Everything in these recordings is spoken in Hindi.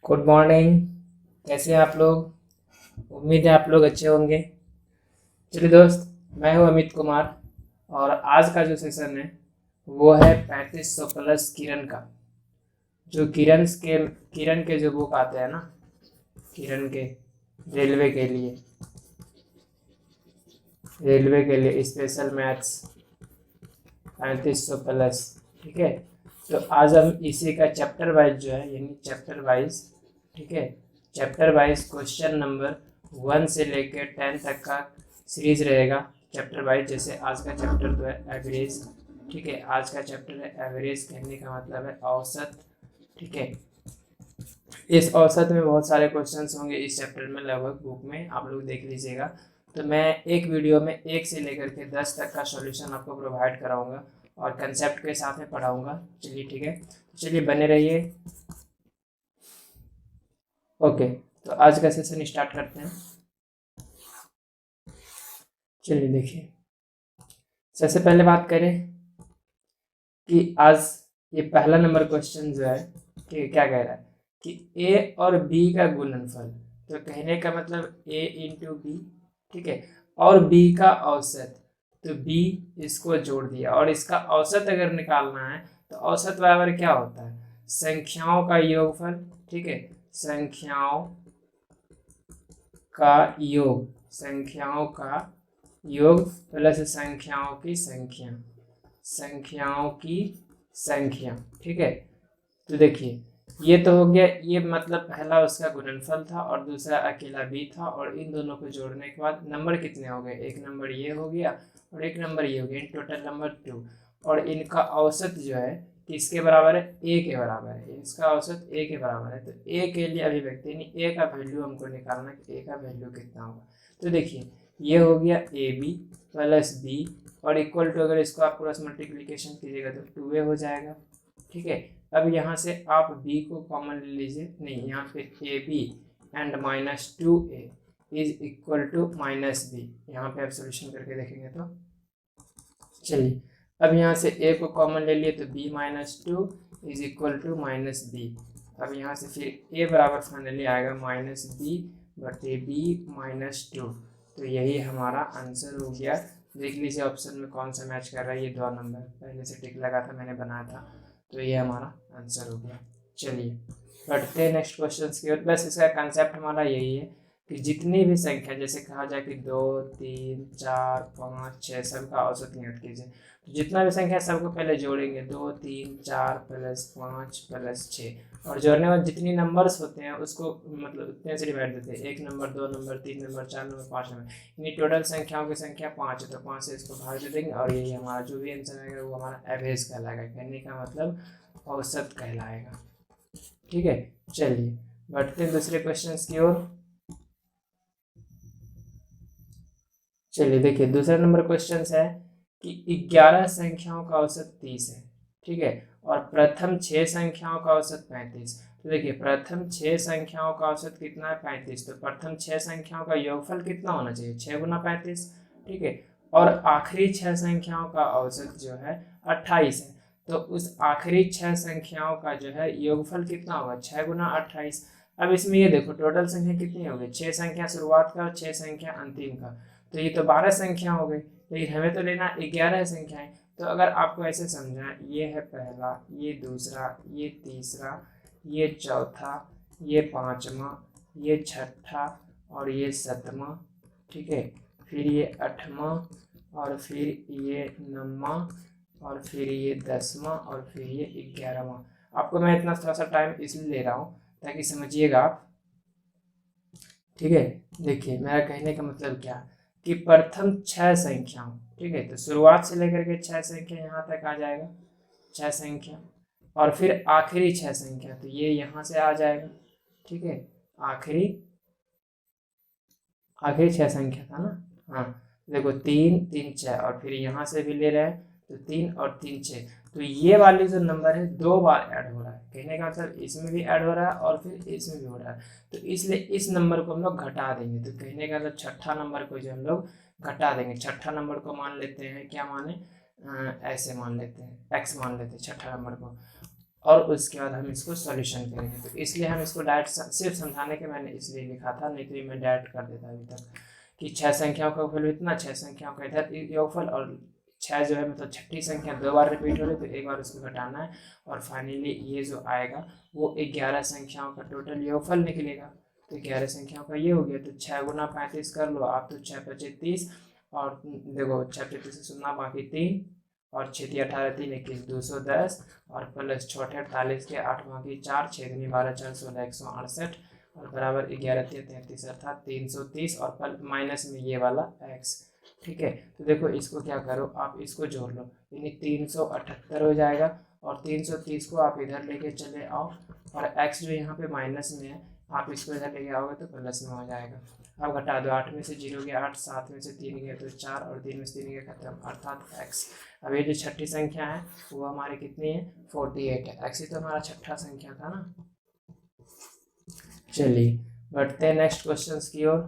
Good morning. कैसे हैं आप लोग? उम्मीद है आप लोग अच्छे होंगे। चलिए दोस्त, मैं हूं अमित कुमार और आज का जो सेशन है वो है 3500 प्लस किरण का। जो किरण के जो बुक आते हैं ना, किरण के, रेलवे के लिए स्पेशल मैथ्स 3500 प्लस। ठीक है, तो आज हम इसी का चैप्टर वाइज जो है, यानी चैप्टर वाइज, ठीक है, चैप्टर वाइज क्वेश्चन नंबर 1 से लेकर 10 तक का सीरीज रहेगा चैप्टर वाइज। जैसे आज का चैप्टर तो है एवरेज। ठीक है, आज का चैप्टर है एवरेज, कहने का मतलब है औसत। ठीक है, इस औसत में बहुत सारे क्वेश्चंस होंगे इस चैप्टर में, लगभग बुक में आप लोग देख लीजिएगा। तो मैं एक वीडियो में 1 से लेकर के 10 तक का सॉल्यूशन आपको प्रोवाइड कराऊंगा और कंसेप्ट के साथ में पढ़ाऊंगा। चलिए ठीक है, चलिए बने रहिए। ओके, तो आज का सेशन स्टार्ट करते हैं। चलिए देखिए, सबसे पहले बात करें कि आज ये पहला नंबर क्वेश्चन जो है कि क्या कह रहा है कि ए और बी का गुणनफल। तो कहने का मतलब ए इंटू बी, ठीक है, और बी का औसत। तो बी इसको जोड़ दिया और इसका औसत अगर निकालना है तो औसत बराबर क्या होता है? संख्याओं का योगफल। ठीक है, संख्याओं का योग, संख्याओं का योग प्लस संख्याओं की संख्या, संख्याओं की संख्या। ठीक है, तो देखिए ये तो हो गया, ये मतलब पहला उसका गुणनफल था और दूसरा अकेला बी था, और इन दोनों को जोड़ने के बाद नंबर कितने हो गए? एक नंबर ये हो गया और एक नंबर ये हो गया, टोटल नंबर 2। और इनका औसत जो है किसके बराबर है? ए के बराबर है। इसका औसत ए के बराबर है, तो ए के लिए अभिव्यक्ति नहीं, ए का वैल्यू हमको निकालना कि ए का वैल्यू कितना होगा। तो देखिए ये हो गया ए बी प्लस बी और इक्वल टू, अगर इसको आप क्रॉस मल्टीप्लीकेशन कीजिएगा तो 2a हो जाएगा। ठीक है, अब यहाँ से आप b को कॉमन ले लीजिए, नहीं यहाँ पे A B and minus 2a is equal to minus B. यहाँ पे आप सोल्यूशन करके देखेंगे तो चलिए, अब यहाँ से a को कॉमन ले लिए तो b minus 2 is equal to minus B. अब यहाँ से फिर a बराबर फाइनली आएगा माइनस बी बटे बी माइनस 2। तो यही हमारा आंसर हो गया। देख लीजिए ऑप्शन में कौन सा मैच कर रहा है। ये 2 नंबर पहले से टिक लगा था, मैंने बनाया था, तो ये हमारा आंसर हो गया। चलिए बढ़ते हैं नेक्स्ट क्वेश्चन की ओर। बस इसका कंसेप्ट हमारा यही है कि जितनी भी संख्या, जैसे कहा जाए कि 2 3 4 5 6 सबका औसत नियत कीजिए, तो जितना भी संख्या सबको पहले जोड़ेंगे, 2 3 4 प्लस 5 प्लस 6, और जोड़ने में जितनी नंबर्स होते हैं उसको मतलब उतने से डिवाइड देते हैं, 1 number 2 number 3 number 4 number 5 number, यानी टोटल संख्याओं की संख्या 5 है, तो 5 से इसको भाग दे देंगे और यही हमारा जो भी आंसर आएगा वो हमारा एवरेज कहलाएगा। कहने का मतलब औसत कहलाएगा। ठीक है, चलिए बढ़ते हैं दूसरे क्वेश्चन की ओर। चलिए देखिए, दूसरा नंबर क्वेश्चन है कि 11 संख्याओं का औसत 30 है। ठीक है, और प्रथम 6 संख्याओं का औसत 35। तो देखिए प्रथम 6 संख्याओं का औसत कितना है? 35। तो प्रथम 6 संख्याओं का योगफल कितना होना चाहिए? 6 गुना 35। ठीक है, और आखिरी 6 संख्याओं का औसत जो है 28 है, तो उस आखिरी 6 संख्याओं का जो है योगफल कितना होगा? 6 गुना 28। अब इसमें ये देखो टोटल संख्या कितनी होगी? 6 संख्या शुरुआत का और 6 संख्या अंतिम का, तो ये तो 12 संख्या हो गई, लेकिन हमें तो लेना 11 संख्याएं। तो अगर आपको ऐसे समझा, ये है पहला, ये दूसरा, ये तीसरा, ये चौथा, ये पांचवा, ये छठा और ये सतवां। ठीक है, फिर ये 8वां और फिर ये 9वां और फिर ये 10वां और फिर ये 11वां। आपको मैं इतना थोड़ा सा टाइम इसलिए ले रहा हूँ ताकि समझिएगा आप। ठीक है, देखिए मेरा कहने का मतलब क्या कि प्रथम 6 संख्याओं, ठीक है, तो शुरुआत से लेकर के 6 संख्या यहाँ तक आ जाएगा, 6 संख्या, और फिर आखिरी 6 संख्या, तो ये यहाँ से आ जाएगा। ठीक है, आखिरी 6 संख्या था ना। हाँ, देखो 3 3 6 और फिर यहाँ से भी ले रहे हैं तो 3 और 3 6, तो ये वाली जो नंबर है 2 बार ऐड हो रहा है। कहने का मतलब इसमें भी ऐड हो रहा है और फिर इसमें भी हो रहा है, तो इसलिए इस नंबर को हम लोग घटा देंगे। तो कहने का मतलब छठा नंबर को जो हम लोग घटा देंगे, छठा नंबर को मान लेते हैं, क्या माने, ऐसे मान लेते हैं, x मान लेते हैं छठा नंबर को। और उसके बाद हम इसको सॉल्यूशन करेंगे। तो इसलिए हम इसको डायरेक्ट सिर्फ समझाने के मैंने इसलिए लिखा था, नहीं तो मैं डायरेक्ट कर देता अभी तक कि 6 संख्याओं का योगफल इतना, 6 संख्याओं का इधर योगफल, और 6 जो है मतलब छठी संख्या 2 बार रिपीट हो रही तो एक बार उसको घटाना है, और फाइनली ये जो आएगा वो 11 संख्याओं का टोटल योगफल निकलेगा। तो 11 संख्याओं का ये हो गया। तो 6 गुना 35 कर लो आप, तो 6 पचे 30, और देखो 6 पचे 30 से 0 बाकी 3, और 6 × 18 3 21 210, और प्लस 6 48 के 8 बाकी 4, 6 × 12 4 16 168, और बराबर 11 33 अर्थात 330, और माइनस में ये वाला x। ठीक है, तो देखो इसको क्या करो, आप इसको जोड़ लो, यानी 378 हो जाएगा, और 330 को आप इधर लेके चले आओ, और x जो यहाँ पे माइनस में है आप इसको इधर लेके आओगे तो प्लस में हो जाएगा। अब घटा दो, 8 में से 0 गया 8, 7 में से 3 गया तो 4, और 3 में से 3 गया खत्म, अर्थात x। अब ये जो छठी संख्या है वो हमारी कितनी है, 48 है। x ही तो हमारा छठा संख्या था ना। चलिए बढ़ते हैं नेक्स्ट क्वेश्चंस की ओर।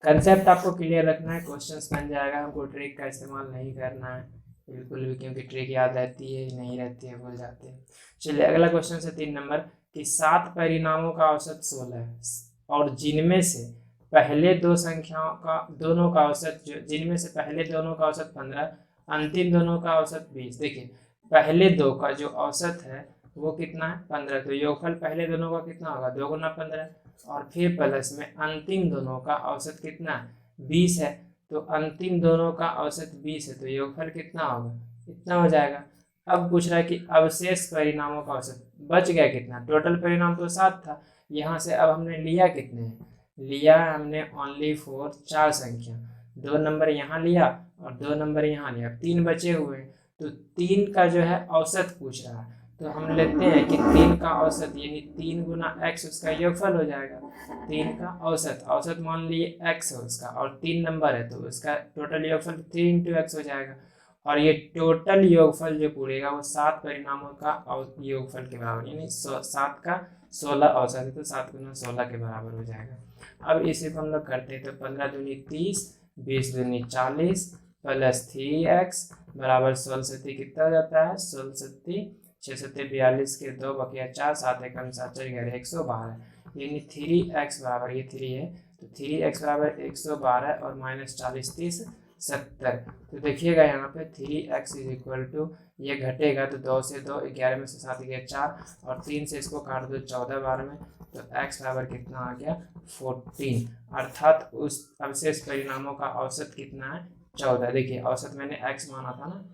कंसेप्ट आपको क्लियर रखना है, क्वेश्चंस बन जाएगा, हमको ट्रिक का इस्तेमाल नहीं करना है बिल्कुल भी, क्योंकि ट्रिक याद रहती है नहीं रहती है, भूल जाते हैं। चलिए अगला क्वेश्चन है 3 नंबर कि 7 परिणामों का औसत 16 है, और जिनमें से पहले दो संख्याओं का दोनों का औसत जिनमें से पहले दोनों का औसत 15, अंतिम दोनों का औसत 20। देखिए पहले दो का जो औसत है वो कितना है, 15, तो योगफल पहले दोनों का कितना होगा, 2 गुना 15, और फिर प्लस में अंतिम दोनों का औसत कितना है, 20 है, तो अंतिम दोनों का औसत 20 है, तो योगफल कितना होगा, इतना हो जाएगा। अब पूछ रहा है कि अवशेष परिणामों का औसत, बच गया कितना, टोटल परिणाम तो 7 था, यहाँ से अब हमने लिया कितने हैं, लिया हमने ओनली 4 4 संख्या, 2 नंबर यहाँ लिया और 2 नंबर यहाँ लिया, 3 बचे हुए हैं, तो 3 का जो है औसत पूछ रहा है, तो हम लेते हैं कि 3 का औसत यानी 3 गुना x उसका योगफल हो जाएगा। 3 का औसत, औसत मान लिए x है उसका, और 3 नंबर है तो उसका टोटल योगफल 3 × x हो जाएगा, और ये टोटल योगफल जो पूरेगा वो 7 परिणामों का योगफल के बराबर, यानी 7 का 16 औसत है, तो 7 गुना 16 के बराबर हो जाएगा। अब इसी को हम लोग करते हैं, तो 15 दूनी 30, 20 दूनी 40, प्लस 3x बराबर 16 सत्ती कितना हो जाता है, 16 सत्ती 6 सत्ते 42 के 2 बकिया 4, 7 एकम 7 4 11 112, यानी 3x बराबर, ये 3 है तो 3x बराबर 112, और माइनस 40 30 70। तो देखिएगा यहाँ पे 3x इज इक्वल टू, ये घटेगा तो 2 से 2 11 में से 7 गया 4, और 3 से इसको काट दो 14 बार में, तो x बराबर कितना आ गया 14, अर्थात उस अवशेष परिणामों का औसत कितना है 14। देखिए औसत मैंने x माना था ना,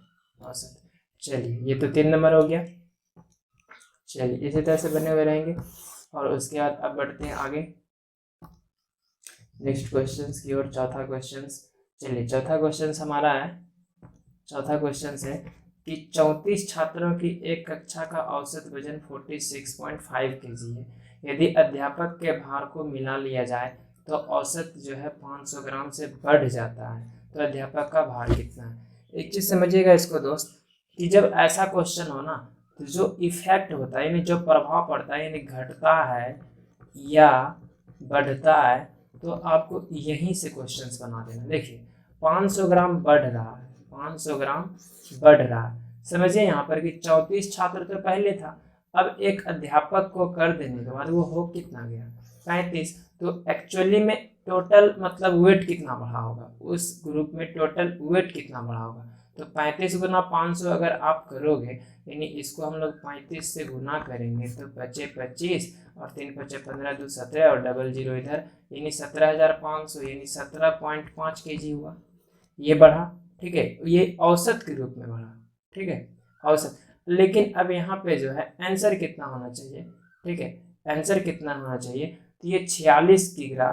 औसत। चलिए ये तो 3 नंबर हो गया। चलिए इसी तरह से बने हुए रहेंगे, और उसके बाद अब बढ़ते हैं आगे नेक्स्ट क्वेश्चंस की ओर। चौथा क्वेश्चंस, चलिए चौथा क्वेश्चंस हमारा है, चौथा क्वेश्चन है कि 34 छात्रों की एक कक्षा का औसत वजन 46.5 kg है, यदि अध्यापक के भार को मिला लिया जाए तो औसत जो है 500 ग्राम से बढ़ जाता है, तो अध्यापक का भार कितना है। एक चीज़ समझिएगा इसको दोस्त, कि जब ऐसा क्वेश्चन हो ना तो जो इफेक्ट होता है यानी जो प्रभाव पड़ता है, यानी घटता है या बढ़ता है, तो आपको यहीं से क्वेश्चंस बना देना। देखिए 500 ग्राम बढ़ रहा है, 500 ग्राम बढ़ रहा है, समझिए यहाँ पर कि 34 छात्र तो पहले था, अब एक अध्यापक को कर देने के बाद वो हो कितना गया 35, तो एक्चुअली में टोटल मतलब वेट कितना बढ़ा होगा, उस ग्रुप में टोटल वेट कितना बढ़ा होगा, तो 35 गुना 500 अगर आप करोगे, यानी इसको हम लोग 35 से गुना करेंगे तो बचे 25, और 3 बचे 15 2 17, और डबल जीरो इधर, यानी 17,500, यानी 17.5 kg हुआ, ये बढ़ा। ठीक है, ये औसत के रूप में बढ़ा, ठीक है औसत। लेकिन अब यहाँ पे जो है आंसर कितना होना चाहिए, ठीक है आंसर कितना होना चाहिए, तो ये 46 किग्रा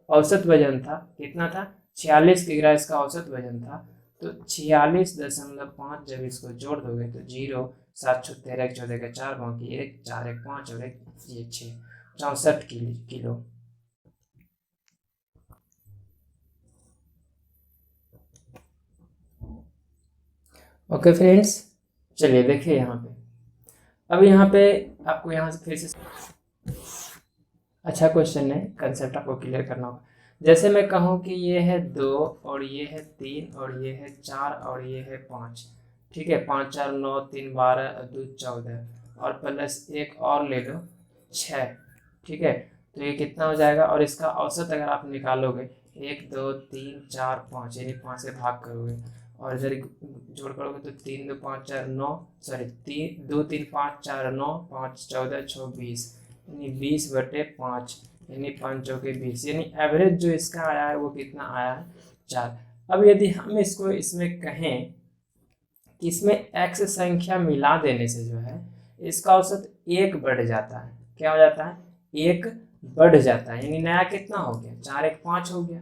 औसत वजन था, कितना था 46 किग्रा इसका औसत वजन था, तो 46.5 जब इसको जोड़ दोगे तो 0 7 6 13 14 का 4 बाकी 1 4 1 5 और 1 ये 6 64 किलो। ओके फ्रेंड्स, चलिए देखिए यहाँ पे, अब यहाँ पे आपको यहाँ से फिर से अच्छा क्वेश्चन है, कंसेप्ट आपको क्लियर करना होगा। जैसे मैं कहूँ कि ये है 2 और ये है 3 और ये है 4 और ये है 5, ठीक है, 5 4 9 3 12 और 2 14 और प्लस एक और ले लो 6, ठीक है। तो ये कितना हो जाएगा, और इसका औसत अगर आप निकालोगे 1 2 3 4 5, यानी 5 से भाग करोगे और इधर जोड़ करोगे तो 3 2 5 4 9, सॉरी 3 2 3 5 4 9 5 14 6 20, यानी 20/5, यानी 5 चौके 20, यानी एवरेज जो इसका आया है वो कितना आया है 4। अब यदि हम इसको इसमें कहें कि इसमें x संख्या मिला देने से जो है इसका औसत 1 बढ़ जाता है, क्या हो जाता है 1 बढ़ जाता है, यानी नया कितना हो गया 4 1 5 हो गया,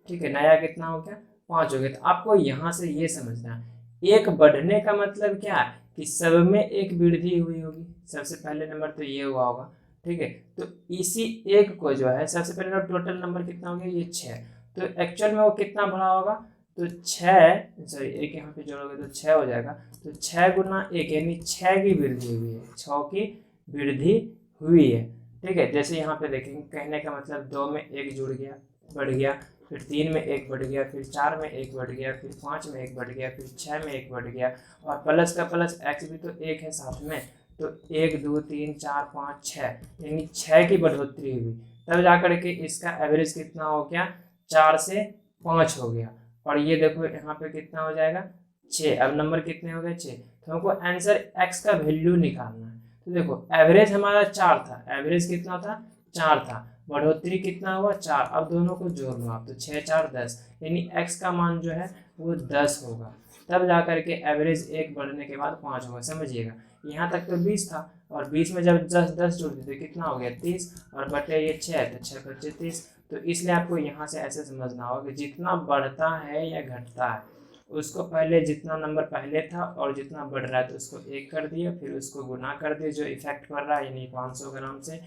ठीक है, नया कितना हो गया 5 हो गया। तो आपको यहाँ से ये समझना है 1 बढ़ने का मतलब क्या है कि सब में एक वृद्धि हुई होगी, सबसे पहले नंबर तो ये हुआ होगा, ठीक है। तो इसी एक को जो है सबसे पहले टोटल नंबर कितना हो गया ये 6, तो एक्चुअल में वो कितना बढ़ा होगा, तो 6 सॉरी एक यहाँ पे जोड़ोगे तो 6 हो जाएगा, तो 6 गुना 1 यानी 6 की वृद्धि हुई है, 6 की वृद्धि हुई है, ठीक है। जैसे यहाँ पे देखेंगे, कहने का मतलब 2 में 1 जुड़ गया बढ़ गया, फिर 3 में 1 बढ़ गया, फिर 4 में 1 बढ़ गया, फिर 5 में 1 बढ़ गया, फिर 6 में 1 बढ़ गया, और प्लस का प्लस x भी तो 1 है साथ में, तो 1 2 3 4 5 6, यानी 6 की बढ़ोतरी हुई, तब जाकर के इसका एवरेज कितना हो गया 4 से 5 हो गया। और ये देखो यहाँ पे कितना हो जाएगा 6, अब नंबर कितने हो गए 6, तो हमको आंसर x का वैल्यू निकालना है। तो देखो एवरेज हमारा 4 था, एवरेज कितना था 4 था, बढ़ोतरी कितना हुआ 4, अब दोनों को जोड़ लो आप, तो 6 4 10, यानी x का मान जो है वो 10 होगा, तब जाकर के एवरेज 1 बढ़ने के बाद 5 होगा, समझिएगा। यहाँ तक तो 20 था, और 20 में जब 10 जोड़ देते कितना हो गया 30, और बटे ये 6, तो 6 5 30, तो इसलिए आपको यहाँ से ऐसे समझना होगा कि जितना बढ़ता है या घटता है उसको पहले जितना नंबर पहले था और जितना बढ़ रहा है तो उसको 1 कर दिया, फिर उसको गुना कर दिया जो इफेक्ट कर रहा है यानी 500 ग्राम से,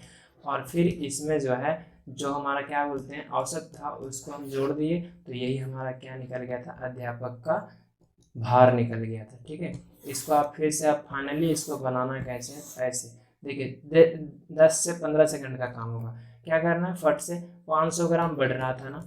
और फिर इसमें जो है जो हमारा क्या बोलते हैं औसत था उसको हम जोड़ दिए, तो यही हमारा क्या निकल गया था अध्यापक का भार निकल गया था, ठीक है। इसको आप फिर से आप फाइनली इसको बनाना कैसे ऐसे देखिए 10 से 15 सेकंड का काम होगा, क्या करना है फट से 500 ग्राम बढ़ रहा था ना,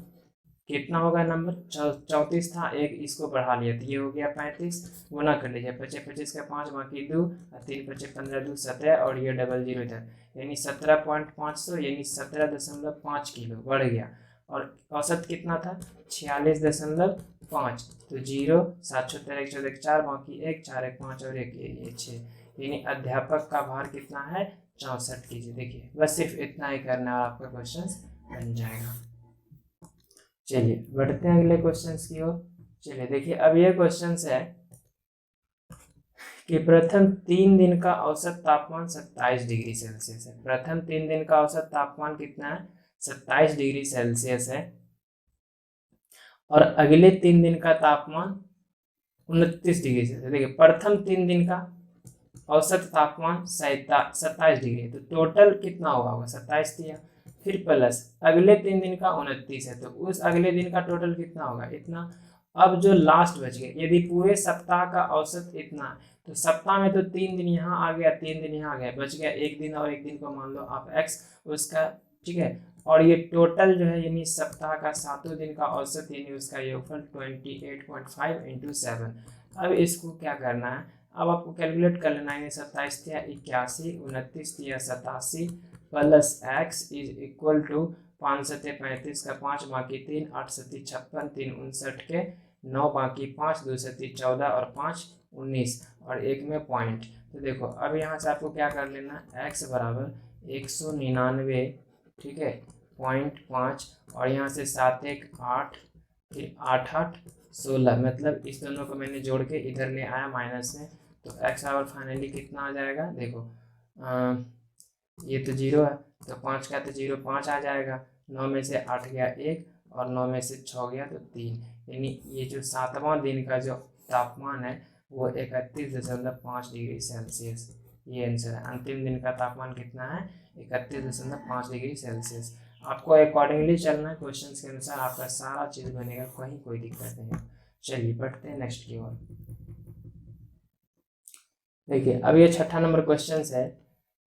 कितना होगा नंबर 34 था, एक इसको बढ़ा लिया तो ये हो गया 35, गुना कर लीजिए 25 25 का 5 बाकी 2 और 3 25 15 2 17, और ये डबल जीरो इधर यानी 17.500 यानी 17.5 किलो बढ़ गया, और औसत कितना था 46.5, तो 0 7 14 1 14 4 बाकी 1 4 1 5 और 1 ये 6, यानी अध्यापक का भार कितना है 64 कीजिए। देखिए बस सिर्फ इतना ही करना है और आपका क्वेश्चन बन जाएगा। चलिए बढ़ते हैं अगले क्वेश्चंस की ओर। चलिए देखिए अब ये क्वेश्चंस है कि प्रथम 3 दिन का औसत तापमान 27 डिग्री सेल्सियस है, प्रथम 3 दिन का औसत तापमान कितना है 27 डिग्री सेल्सियस है, और अगले 3 दिन का तापमान 29 डिग्री सेल्सियस। देखिए प्रथम 3 दिन का औसत तापमान 27 डिग्री, तो टोटल कितना होगा 27 दिया, फिर प्लस अगले 3 दिन का 29 है, तो उस अगले दिन का टोटल कितना होगा इतना। अब जो लास्ट बच गए, यदि पूरे सप्ताह का औसत इतना है तो सप्ताह में तो 3 दिन यहाँ आ गया 3 दिन यहाँ आ गया, बच गया 1 दिन, और 1 दिन को मान लो आप x उसका, ठीक है। और ये टोटल जो है यानी सप्ताह का 7 दिन का औसत यानी उसका योगफल 28.5 × 7। अब इसको क्या करना है, अब आपको कैलकुलेट कर लेना है, 27 या 81, 29 या 87 plus x is equal to 5 7 35 का 5 बाकी 3 8 7 56 3 59 के 9 बाकी 5 2 7 14 और 5 19 और 1 में पॉइंट। तो देखो अब यहाँ से आपको क्या कर लेना x बराबर 199, ठीक है 0.5, और यहाँ से 7 1 8 फिर 8 8 16, मतलब इस दोनों को मैंने जोड़ के इधर ले आया माइनस में, तो x बराबर फाइनली कितना आ जाएगा देखो ये तो 0 है तो 5 का तो 0 5 आ जाएगा, 9 में से 8 गया 1 और 9 में से 6 गया तो 3, यानी ये जो 7वां दिन का जो तापमान है वो 31.5 डिग्री सेल्सियस, ये आंसर है। अंतिम दिन का तापमान कितना है 31.5 डिग्री सेल्सियस। आपको अकॉर्डिंगली चलना है, क्वेश्चन के अनुसार आपका सारा चीज़ बनेगा, कहीं कोई दिक्कत नहीं है। चलिए बढ़ते हैं नेक्स्ट की ओर। देखिए अब ये 6ठा नंबर क्वेश्चन है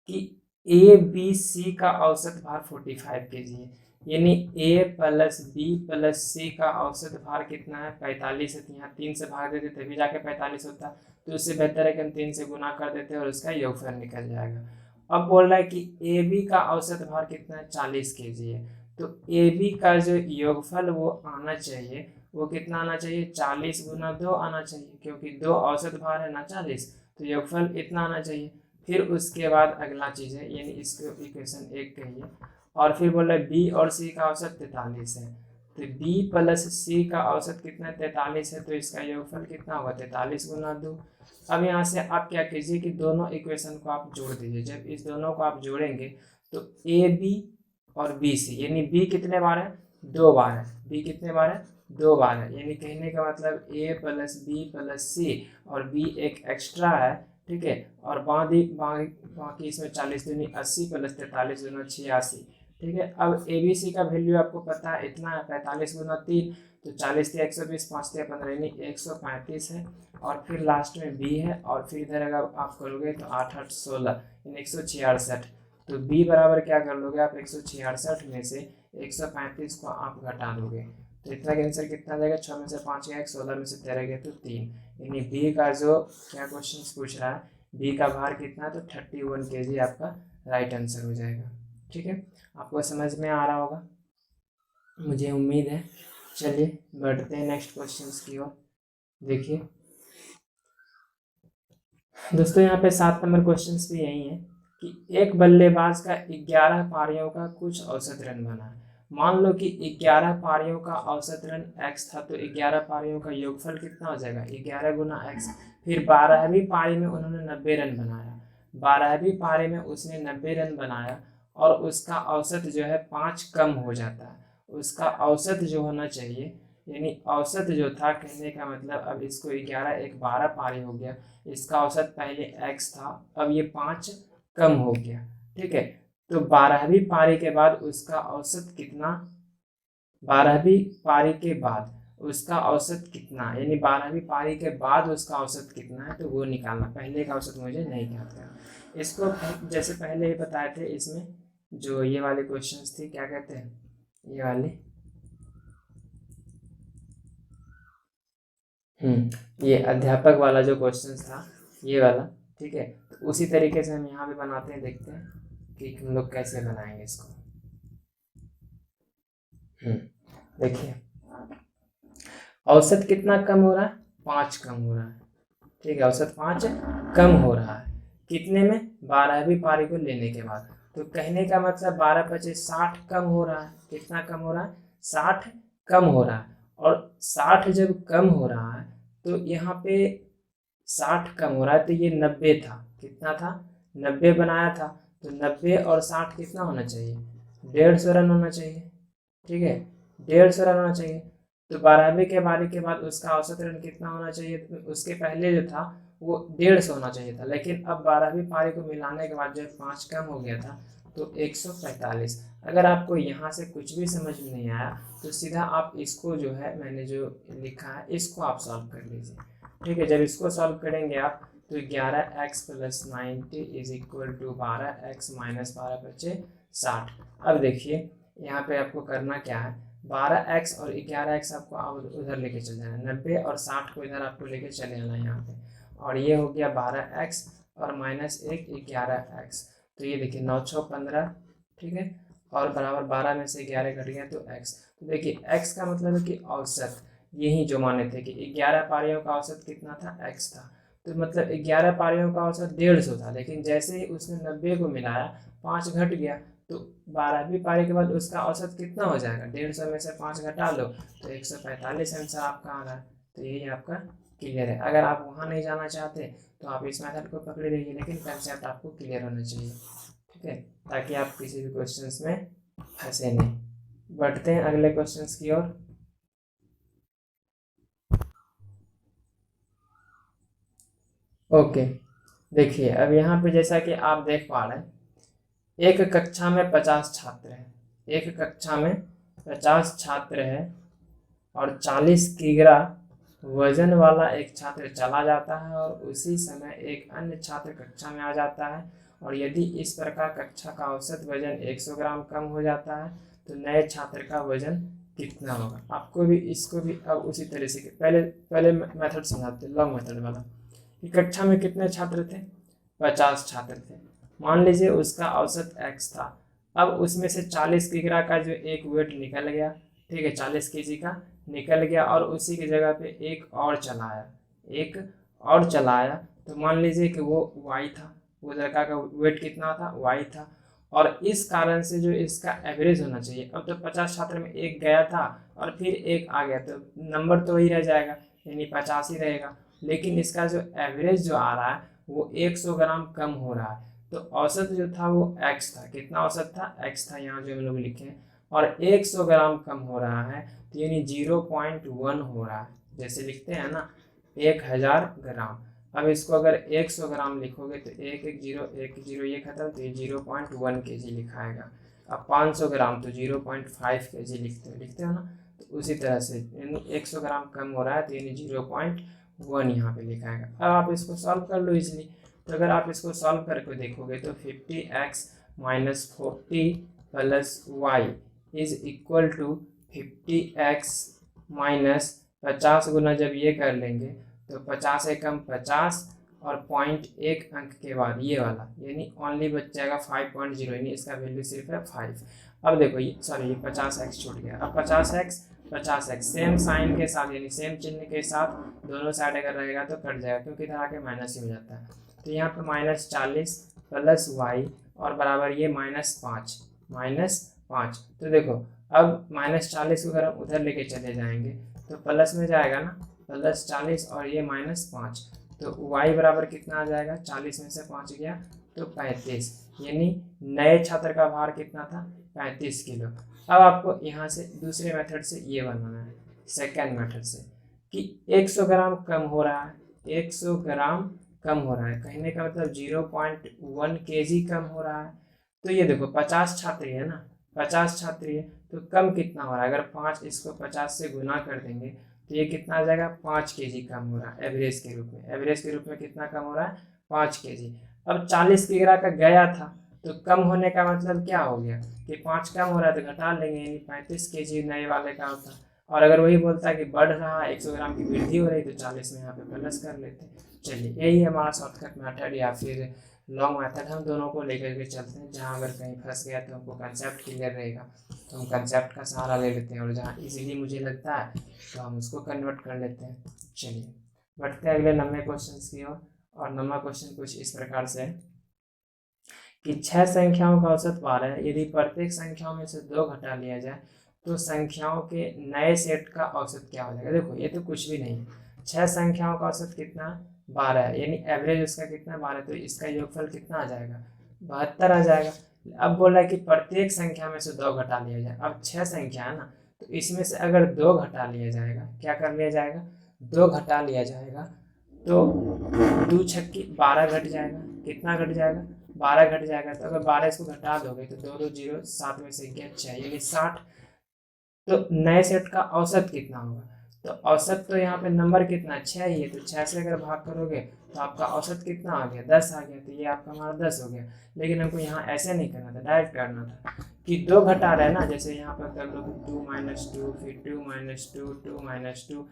कि ए बी सी का औसत भार 45 kg है, यानी a plus b plus c का औसत भार कितना है 45 है। यहाँ 3 से भाग देते तभी जाके 45 होता, तो उससे बेहतर है कि हम 3 से गुना कर देते और उसका योगफल निकल जाएगा। अब बोल रहा है कि ए बी का औसत भार कितना है 40 kg है, तो ए बी का जो योगफल वो आना चाहिए, वो कितना आना चाहिए 40 गुना 2 आना चाहिए, क्योंकि 2 औसत भार है ना 40, तो योगफल इतना आना चाहिए। फिर उसके बाद अगला चीज़ है, यानी इसको इक्वेशन 1 कहिए, और फिर बोल रहे बी और सी का औसत 43 है, तो बी प्लस सी का औसत कितना है 43 है, तो इसका योगफल कितना होगा 43 गुना 2। अब यहाँ से आप क्या कीजिए कि दोनों इक्वेशन को आप जोड़ दीजिए। जब इस दोनों को आप जोड़ेंगे तो ए बी और बी सी, यानी बी कितने बार है 2 बार है, बी कितने बार है 2 बार है, यानी कहने का मतलब ए प्लस बी प्लस सी और बी एक एक्स्ट्रा है, ठीक है। और बाकी इसमें 40 दूनी 80 प्लस 43 दूना 86, ठीक है। अब ए बी सी का वैल्यू आपको पता है इतना है 45 गुना 3, तो 40 × 120 5 × 15 यानी 135 है, और फिर लास्ट में बी है, और फिर इधर अगर आप करोगे तो 8 8 16 यानी 166, तो बी बराबर क्या कर लोगे आप 166 में से 135 को आप घटा दोगे, तो इतना का आंसर कितना जाएगा 6 में से 5 गया 16 में से 13 गया तो 3, यानी बी का जो क्या क्वेश्चन पूछ रहा है बी का भार कितना है तो 31 kg आपका राइट आंसर हो जाएगा। ठीक है, आपको समझ में आ रहा होगा, मुझे उम्मीद है। चलिए बढ़ते हैं नेक्स्ट क्वेश्चंस की ओर। देखिए दोस्तों, यहाँ पे 7 नंबर क्वेश्चंस भी यही है कि एक बल्लेबाज का 11 पारियों का कुछ औसत रन बना है। मान लो कि 11 पारियों का औसत रन x था, तो 11 पारियों का योगफल कितना हो जाएगा 11 गुना x। फिर 12वीं पारी में उन्होंने 90 रन बनाया, 12वीं पारी में उसने 90 रन बनाया और उसका औसत जो है 5 कम हो जाता है। उसका औसत जो होना चाहिए, यानी औसत जो था, कहने का मतलब अब इसको 11 1 12 पारी हो गया, इसका औसत पहले x था, अब ये 5 कम हो गया। ठीक है, तो 12वीं पारी के बाद उसका औसत कितना, 12वीं पारी के बाद उसका औसत कितना, यानी 12वीं पारी के बाद उसका औसत कितना है, तो वो निकालना। पहले का औसत मुझे नहीं ज्ञात है। इसको जैसे पहले ही बताए थे, इसमें जो ये वाले क्वेश्चंस थे, क्या कहते हैं, ये वाले ये अध्यापक वाला जो क्वेश्चन था, ये वाला, ठीक है। तो उसी तरीके से हम यहाँ पे बनाते हैं, देखते हैं कि हम लोग कैसे बनाएंगे इसको। देखिए औसत कितना कम हो रहा है 5 कम हो रहा है, ठीक है, औसत 5 कम हो रहा है कितने में 12वीं पारी को लेने के बाद। तो कहने का मतलब 12 × 25 60 कम हो रहा है। कितना कम हो रहा है 60 कम हो रहा है, और 60 जब कम हो रहा है तो यहाँ पे 60 कम हो रहा है, तो ये 90 था, कितना था 90 बनाया था, तो 90 और 60 कितना होना चाहिए 150 रन होना चाहिए, ठीक है 150 रन होना चाहिए। तो 12वीं के पारी के बाद उसका औसत रन कितना होना चाहिए, उसके पहले जो था वो 150 होना चाहिए था, लेकिन अब 12वीं पारी को मिलाने के बाद जो 5 कम हो गया था तो 145। अगर आपको यहाँ से कुछ भी समझ में नहीं आया तो सीधा आप इसको जो है मैंने जो लिखा है इसको आप सॉल्व कर लीजिए, ठीक है। जब इसको सॉल्व करेंगे आप तो 11x + 90 = 12x - 12 × 60। अब देखिए यहाँ पे आपको करना क्या है, 12x और 11x आपको उधर लेके चल जाना, 90 और 60 को इधर आपको लेके चले आना यहाँ पे, और ये हो गया 12x और -1 11x, तो ये देखिए 9 6 15, ठीक है, और बराबर 12 में से 11 घट गया तो x। तो देखिए x का मतलब है कि औसत, यही जो माने थे कि 11 पारियों का औसत कितना था x था, तो मतलब 11 पारियों का औसत 150 था, लेकिन जैसे ही उसने 90 को मिलाया 5 घट गया, तो 12वीं पारी के बाद उसका औसत कितना हो जाएगा 150 में से 5 घटा लो तो 145 आंसर आपका आ रहा है। तो यही आपका क्लियर है। अगर आप वहाँ नहीं जाना चाहते तो आप इस मेथड को पकड़े रहिए, लेकिन कंसेप्ट आपको क्लियर होना चाहिए, ठीक है, ताकि आप किसी भी क्वेश्चंस में फंसे नहीं। बढ़ते हैं अगले क्वेश्चंस की ओर। ओके, देखिए अब यहाँ पे जैसा कि आप देख पा रहे हैं, एक कक्षा में 50 छात्र हैं, एक कक्षा में 50 छात्र हैं और 40 किग्रा वजन वाला एक छात्र चला जाता है और उसी समय एक अन्य छात्र कक्षा में आ जाता है, और यदि इस प्रकार कक्षा का औसत वजन 100 ग्राम कम हो जाता है तो नए छात्र का वजन कितना होगा। आपको भी इसको भी अब उसी तरह से पहले मेथड समझाते हैं, लॉन्ग मेथड वाला। कि कक्षा में कितने छात्र थे, 50 छात्र थे। मान लीजिए उसका औसत x था। अब उसमें से 40 किग्रा का जो एक वेट निकल गया, ठीक है, 40 केजी का निकल गया और उसी की जगह पे एक और चलाया, तो मान लीजिए कि वो y था, वो लड़का का वेट कितना था, y था। और इस कारण से जो इसका एवरेज होना चाहिए, अब तो 50 छात्र में एक गया था और फिर एक आ गया, तो नंबर तो वही रह जाएगा, यानी 50 ही रहेगा। लेकिन इसका जो एवरेज जो आ रहा है वो 100 ग्राम कम हो रहा है। तो औसत जो था वो x था, कितना औसत था, x था, यहाँ जो हम लोग लिखे हैं, और 100 ग्राम कम हो रहा है, तो यानी 0.1 हो रहा है। जैसे लिखते हैं ना 1000 ग्राम, अब इसको अगर 100 ग्राम लिखोगे तो 1 ये खत्म, तो ये 0.1 kg लिखाएगा। अब 500 ग्राम तो 0.5 kg लिखते हो ना, तो उसी तरह से यानी 100 ग्राम कम हो रहा है, तो यानी 0.1 यहाँ पे लिखाएगा। अब आप इसको सॉल्व कर लो इजली। तो अगर आप इसको सॉल्व करके देखोगे तो 50x minus 40 plus y is equal to 50x minus 50 गुना जब ये कर लेंगे तो 50 एकम 50 और 0.1 अंक के बाद ये वाला, यानी ओनली बच जाएगा 5.0, यानी इसका वैल्यू सिर्फ है 5। अब देखो ये सॉरी, ये 50x छूट गया। अब 50x सेम साइन के साथ, यानी सेम चिन्ह के साथ दोनों साइड अगर रहेगा तो कट जाएगा, क्योंकि इधर आके माइनस ही हो जाता है। तो यहाँ पे -40 प्लस y और बराबर ये -5। तो देखो अब -40 को अगर हम उधर लेके चले जाएंगे तो प्लस में जाएगा ना, +40 और ये -5, तो y बराबर कितना आ जाएगा, 40 में से 5 गया तो 35, यानी नए छात्र का भार कितना था, 35 किलो। अब आपको यहाँ से दूसरे मेथड से ये बनाना है, सेकेंड मेथड से, कि 100 ग्राम कम हो रहा है, 100 ग्राम कम हो रहा है, कहने का मतलब 0.1 kg कम हो रहा है। तो ये देखो 50 छात्री है ना, 50 छात्री है, तो कम कितना हो रहा है, अगर 5 इसको 50 से गुना कर देंगे तो ये कितना आ जाएगा, 5 kg कम हो रहा है एवरेज के रूप में। एवरेज के रूप में कितना कम हो रहा है, 5 kg। अब 40 किग्रा का गया था, तो कम होने का मतलब क्या हो गया कि 5 कम हो रहा है तो घटा लेंगे, यानी 35 kg नए वाले का होता। और अगर वही बोलता है कि बढ़ रहा है, 100 ग्राम की वृद्धि हो रही, तो 40 में यहाँ पे प्लस कर लेते। चलिए यही हमारा शॉर्टकट मेथड या फिर लॉन्ग मेथड, हम दोनों को लेकर के चलते हैं। जहाँ अगर कहीं फंस गया तो हमको कंसेप्ट क्लियर रहेगा तो हम कंसेप्ट का सहारा ले लेते हैं, और जहाँ इजीली मुझे लगता है तो हम उसको कन्वर्ट कर लेते हैं। चलिए बढ़ते हैं अगले 90 क्वेश्चन की ओर। और 90 क्वेश्चन कुछ इस प्रकार से कि 6 संख्याओं का औसत 12 है, यदि प्रत्येक संख्याओं में से 2 घटा लिया जाए तो संख्याओं के नए सेट का औसत क्या हो जाएगा। देखो ये तो कुछ भी नहीं है, 6 संख्याओं का औसत कितना, 12 है, यानी एवरेज उसका कितना 12, तो इसका योगफल कितना आ जाएगा, 72 आ जाएगा। अब बोल रहा है कि प्रत्येक संख्या में से 2 घटा लिया जाए। अब 6 संख्या है ना, तो इसमें से अगर 2 घटा लिया जाएगा, क्या कर लिया जाएगा, 2 घटा लिया जाएगा, तो 2 छक्की 12 घट जाएगा, कितना घट जाएगा, 12 घट जाएगा। तो अगर 12 इसको घटा दोगे तो 2 2 0, 7 में से 6 यानी 60। तो नए सेट का औसत कितना होगा, तो औसत तो यहाँ पे नंबर कितना 6 ही है, तो 6 से अगर भाग करोगे तो आपका औसत कितना आ गया, 10 आ गया, तो ये आपका हमारा 10 हो गया। लेकिन हमको यहाँ ऐसे नहीं करना था, डायरेक्ट करना था कि 2 घटा रहे ना, जैसे यहाँ पर कर लो 2 - 2, फिर 2 - 2, 2 - 2,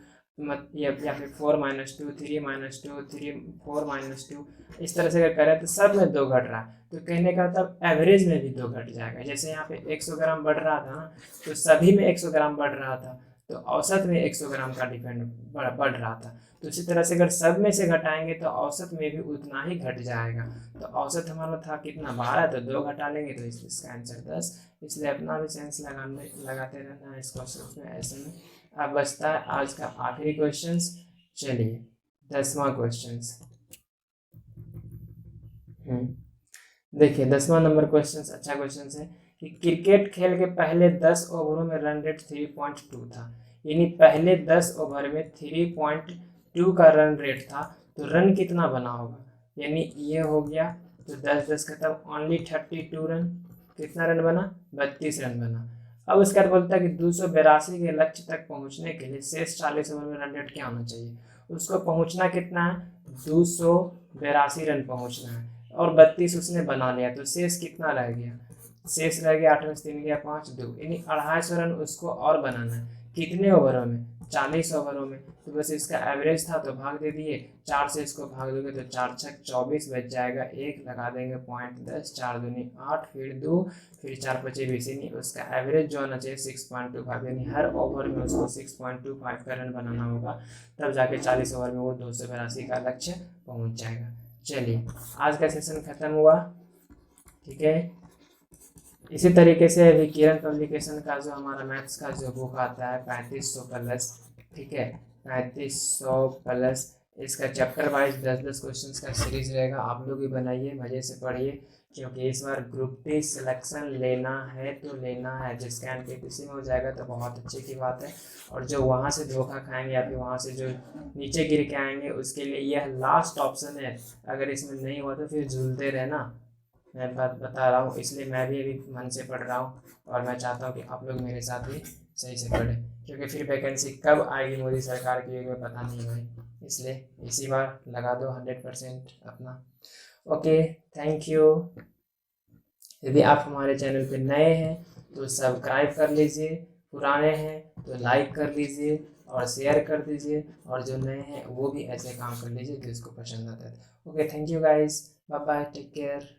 या फिर 4 - 2, 3 - 2, 3 4 - 2, इस तरह से अगर करें तो सब में 2 घट रहा है। तो कहने का मतलब एवरेज में भी 2 घट जाएगा। जैसे यहाँ पे 100 ग्राम बढ़ रहा था ना, तो सभी में 100 ग्राम बढ़ रहा था, तो औसत में 100 ग्राम का डिपेंड बढ़ रहा था। तो इसी तरह से अगर सब में से घटाएंगे तो औसत में भी उतना ही घट जाएगा। तो औसत हमारा था कितना 12, तो 2 घटा लेंगे तो इसका आंसर 10। इसलिए अपना भी सेंस लगाते रहना है इस क्वेश्चन में। ऐसे में अब बचता है आज का आखिरी क्वेश्चन। चलिए 10वां क्वेश्चन देखिए, 10वां नंबर क्वेश्चन अच्छा क्वेश्चन है कि क्रिकेट खेल के पहले 10 ओवरों में रन रेट 3.2 था, यानी पहले 10 ओवर में 3.2 का रन रेट था, तो रन कितना बना होगा, यानी ये हो गया, तो 10 खत्म, ओनली 32 रन, कितना रन बना, 32 रन बना। अब उसके बाद बोलता है कि 282 के लक्ष्य तक पहुंचने के लिए शेष 40 ओवर में रन रेट क्या होना चाहिए। उसको पहुंचना कितना है, 282 रन पहुंचना है, और 32 उसने बना लिया, तो शेष कितना रह गया, शेष रह गया 8 में से 3 गया 5 2, यानी 250 रन उसको और बनाना है। कितने ओवरों में? 40 ओवरों में। तो बस इसका एवरेज था तो भाग दे दिए, 4 से इसको भाग दोगे तो 4 छक 24 बच जाएगा, 1 लगा देंगे .10, 4 दूनी 8, फिर 2, फिर 4 पचे 20, यानी उसका एवरेज जो होना चाहिए 6.25, यानी हर ओवर में उसको 6.25 का रन बनाना होगा, तब जाके 40 ओवर में वो 282 का लक्ष्य पहुंच जाएगा। चलिए आज का सेशन खत्म हुआ, ठीक है। इसी तरीके से अभी किरण पब्लिकेशन का जो हमारा मैथ्स का जो बुक आता है 3500 प्लस, ठीक है, 3500 प्लस, इसका चैप्टर वाइज 10-10 क्वेश्चंस का सीरीज रहेगा। आप लोग भी बनाइए, मज़े से पढ़िए, क्योंकि इस बार ग्रुप डी सिलेक्शन लेना है तो लेना है। जिसका एनटीपीसी में हो जाएगा तो बहुत अच्छी की बात है, और जो वहाँ से धोखा खाएंगे या फिर वहाँ से जो नीचे गिर के आएंगे उसके लिए यह लास्ट ऑप्शन है। अगर इसमें नहीं हुआ तो फिर झूलते रहना, मैं बात बता रहा हूँ। इसलिए मैं भी अभी मन से पढ़ रहा हूँ, और मैं चाहता हूँ कि आप लोग मेरे साथ भी सही से पढ़ें, क्योंकि फिर वैकेंसी कब आएगी मोदी सरकार की में पता नहीं भाई। इसलिए इसी बार लगा दो 100% अपना। Okay, thank you. यदि आप हमारे चैनल पे नए हैं तो सब्सक्राइब कर लीजिए, पुराने हैं तो लाइक कर लीजिए और शेयर कर दीजिए, और जो नए हैं वो भी ऐसे काम कर लीजिए तो इसको पसंद आता है। Okay, thank you guys, bye bye, take care.